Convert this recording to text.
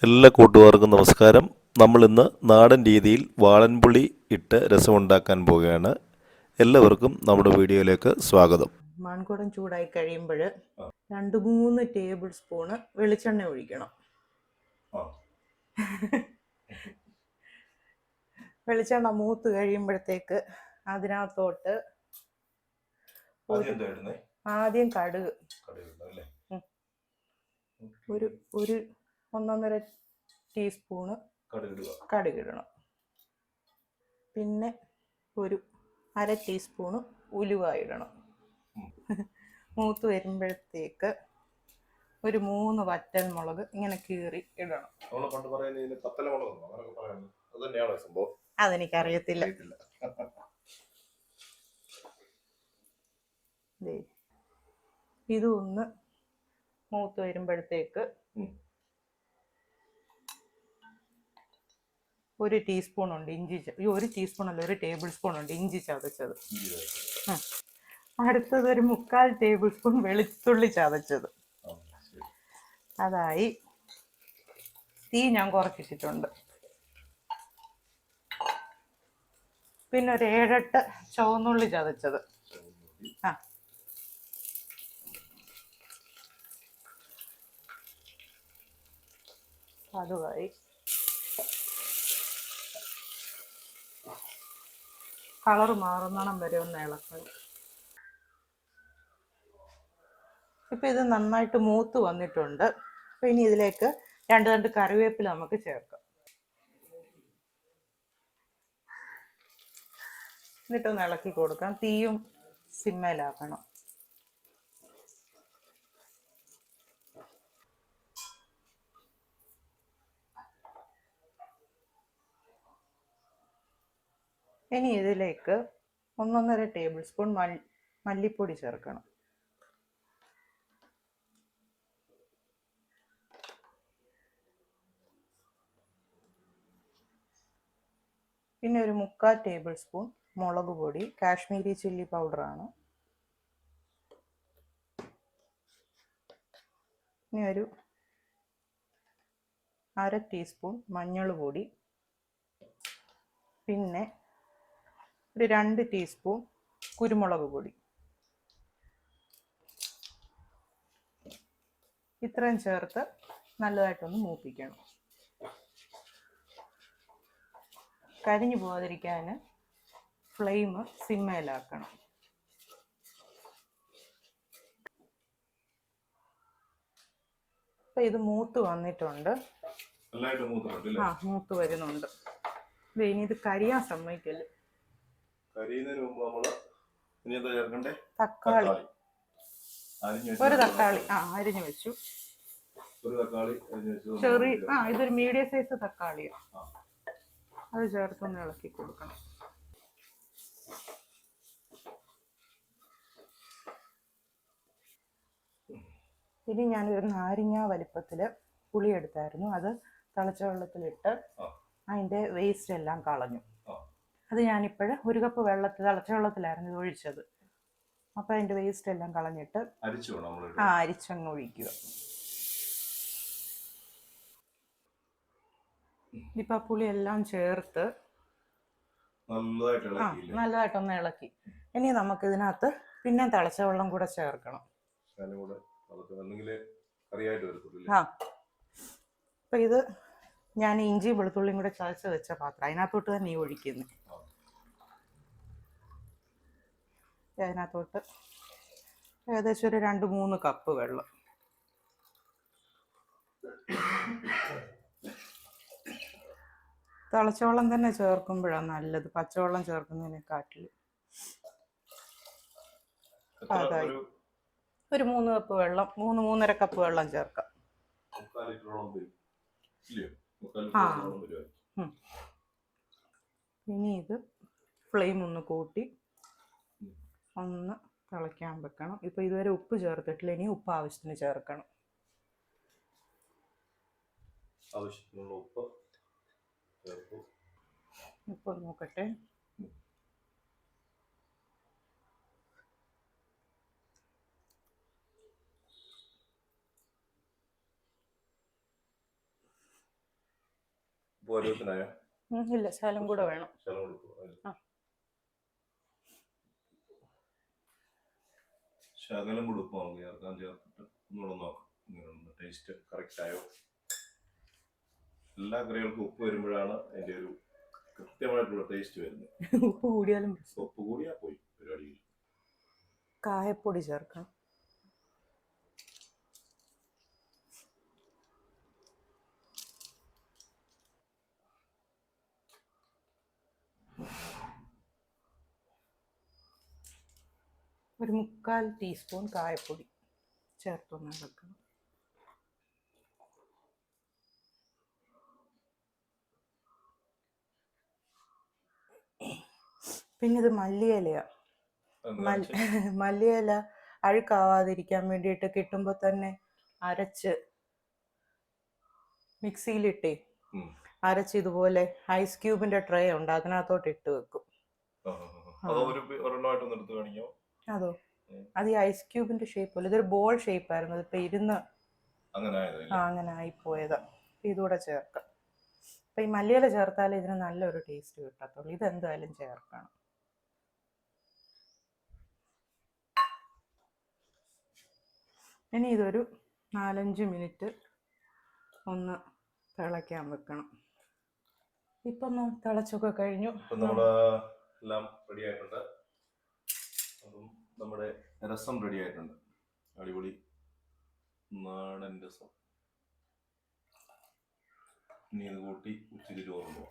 എല്ലാ കൂട്ടുകാർക്കും നമസ്കാരം. നമ്മൾ ഇന്ന് നാടൻ രീതിയിൽ വാളൻപുളി ഇട്ട് രസം ഉണ്ടാക്കാൻ പോവുകയാണ്. എല്ലാവർക്കും നമ്മുടെ വീഡിയോയിലേക്ക് സ്വാഗതം. മൺകുടം ചൂടായി കഴിയുമ്പോൾ 2-3 ടേബിൾ സ്പൂണ് വെളിച്ചെണ്ണ ഒഴിക്കണം. വെളിച്ചെണ്ണ മൂത്ത് കഴിയുമ്പോഴത്തേക്ക് അതിനകത്തോട്ട് ആദ്യം കടുക് ഒരു 1.5 ടീസ്പൂണ് കടുകിടണം. പിന്നെ ഒരു 1/2 ടീസ്പൂണ് ഉലുവ ഇടണം. മൂത്ത് വരുമ്പോഴത്തേക്ക് ഒരു 3 വറ്റൽ മുളക് ഇങ്ങനെ കീറി ഇടണം. അതെനിക്കറിയത്തില്ല. ഇതൊന്ന് മൂത്ത് വരുമ്പോഴത്തേക്ക് 1 ടീസ്പൂൺ ഉണ്ട് ഇഞ്ചി, 1 ടീസ്പൂൺ അല്ല 1 ടേബിൾ സ്പൂൺ ഉണ്ട് ഇഞ്ചി ചതച്ചത്. അടുത്തത് ഒരു 3/4 ടേബിൾ സ്പൂൺ വെളുത്തുള്ളി ചതച്ചത്. അതായി. തീ ഞാൻ കുറച്ചിട്ടുണ്ട്. പിന്നെ ഒരു 7-8 ചുവന്നുള്ളി ചതച്ചത്. അതുമായി കളർ മാറുന്നണം വരെ ഒന്ന് ഇളക്കണം. ഇപ്പൊ ഇത് നന്നായിട്ട് മൂത്ത് വന്നിട്ടുണ്ട്. അപ്പൊ ഇനി ഇതിലേക്ക് 2 കറിവേപ്പില നമുക്ക് ചേർക്കാം. എന്നിട്ടൊന്ന് ഇളക്കി കൊടുക്കാം. തീയും സിമ്മയിലാക്കണം. ഇനി ഇതിലേക്ക് 1.5 ടേബിൾ സ്പൂൺ മല്ലിപ്പൊടി ചേർക്കണം. പിന്നെ ഒരു 3/4 ടേബിൾ സ്പൂൺ മുളക് പൊടി, കാശ്മീരി ചില്ലി പൗഡറാണ്. ഇനി ഒരു 1/2 ടീസ്പൂൺ മഞ്ഞൾ പൊടി. പിന്നെ ഒരു 2 ടീസ്പൂൺ കുരുമുളക് പൊടി. ഇത്രയും ചേർത്ത് നല്ലതായിട്ടൊന്ന് മൂപ്പിക്കണം. കരിഞ്ഞു പോകാതിരിക്കാൻ ഫ്ലെയിം സിമ്മയിലാക്കണം. അപ്പൊ ഇത് മൂത്ത് വന്നിട്ടുണ്ട്. മൂത്ത് വരുന്നുണ്ട്. ഇനി ഇത് കരിയാൻ സമ്മതിക്കല്. തക്കാളി, ഒരു തക്കാളി അരിഞ്ഞു വെച്ചു. ഇതൊരു മീഡിയം സൈസ് തക്കാളിയാണ്. അത് ചേർത്തൊന്ന് ഇളക്കി കൊടുക്കണം. ഇനി ഞാനൊരു നാരങ്ങ വലിപ്പത്തില് പുളി എടുത്തായിരുന്നു. അത് തിളച്ച വെള്ളത്തിലിട്ട് അതിൻ്റെ വേസ്റ്റ് എല്ലാം കളഞ്ഞു. അത് ഞാനിപ്പോഴ് 1 കപ്പ് തിളച്ച വെള്ളത്തിലായിരുന്നു ഇത് ഒഴിച്ചത്. അപ്പം അതിൻ്റെ വേസ്റ്റ് എല്ലാം കളഞ്ഞിട്ട് അരിച്ചങ്ങ് ഒഴിക്കുക. ഇപ്പൊ പുളി എല്ലാം ചേർത്ത് നല്ലതായിട്ടൊന്ന് ഇളക്കി. ഇനി നമുക്ക് ഇതിനകത്ത് പിന്നെ തിളച്ച വെള്ളം കൂടെ ചേർക്കണം. അപ്പൊ ഇത് ഞാൻ ഇഞ്ചി വെളുത്തുള്ളിയും കൂടെ ചതച്ച് വെച്ച പാത്രം, അതിനകത്തോട്ട് തന്നെ ഈ ഒഴിക്കുന്നത്. അതിനകത്തോട്ട് ഏകദേശം ഒരു 2-3 കപ്പ് വെള്ളം. തിളച്ചവെള്ളം തന്നെ ചേർക്കുമ്പോഴാണ് നല്ലത്, പച്ചവെള്ളം ചേർക്കുന്നതിനെക്കാട്ടിൽ. അതായി ഒരു 3 കപ്പ് വെള്ളം, 3-3.5 കപ്പ് വെള്ളം ചേർക്കാം. ഇനി ഇത് ഫ്ലെയിം ഒന്ന് കൂട്ടി ഒന്ന് തിളയ്ക്കാൻ വെക്കണം. ഇപ്പൊ ഇതുവരെ ഉപ്പ് ചേർത്തിട്ടില്ല. ഇനി ഉപ്പ് ആവശ്യത്തിന് ചേർക്കണം. ഉപ്പ് നോക്കട്ടെ. പരുവത്തിനായോ? ഇല്ല, ശകലം കൂടെ വേണം. ആ, ശകലം കൂടെ ഉപ്പ് നമുക്ക് ചേർക്കാൻ, ചേർത്തിട്ട് ഒന്നുകൂടെ നോക്കാം ടേസ്റ്റ് കറക്റ്റ് ആയോ. എല്ലാ കറികൾക്കും ഉപ്പ് വരുമ്പോഴാണ് അതിന്റെ ഒരു കൃത്യമായിട്ടുള്ള ടേസ്റ്റ് വരുന്നത്. ഉപ്പ് കൂടിയാലും ഉപ്പ് കൂടിയാ പോയി പരിപാടി. കായപ്പൊടി ചേർക്കണം. ഒരു 3/4 ടീസ്പൂൺ കായപ്പൊടി ചേർത്തൊന്ന് ഇളക്കണം. പിന്നെ ഇത് മല്ലിയിലയാ. മല്ലിയില അഴുക്കാവാതിരിക്കാൻ വേണ്ടിയിട്ട് കിട്ടുമ്പോൾ തന്നെ അരച്ച് മിക്സിയിലിട്ടേ അരച്ച് ഇതുപോലെ ഐസ് ക്യൂബിന്റെ ട്രേ ഉണ്ട്, അതിനകത്തോട്ട് ഇട്ട് വെക്കും. അതോ, അത് ഈ ഐസ് ക്യൂബിന്റെ ഷേപ്പ് പോലെ, ഇതൊരു ബോൾ ഷേപ്പ് ആയിരുന്നു, അതിപ്പോ ഇരുന്ന് അങ്ങനെ ആയിപ്പോയതാ. ഇതുകൂടെ ചേർക്കാം. അപ്പൊ ഈ മല്ലിയില ചേർത്താലേ ഇതിന് നല്ലൊരു ടേസ്റ്റ് കിട്ടത്തുള്ളൂ. ഇതെന്തായാലും ചേർക്കണം. ഇനി ഇതൊരു 4-5 മിനിറ്റ് ഒന്ന് തിളയ്ക്കാൻ വെക്കണം. ഇപ്പം തിളച്ചൊക്കെ കഴിഞ്ഞു. എല്ലാം റെഡി ആയിട്ടുണ്ട്. അപ്പം നമ്മുടെ രസം റെഡി ആയിട്ടുണ്ട്. അടിപൊളി നാടൻ രസം. ഇനി ഇത് കൂട്ടി ഉച്ചയ്ക്ക് ചോറുണ്ടോ.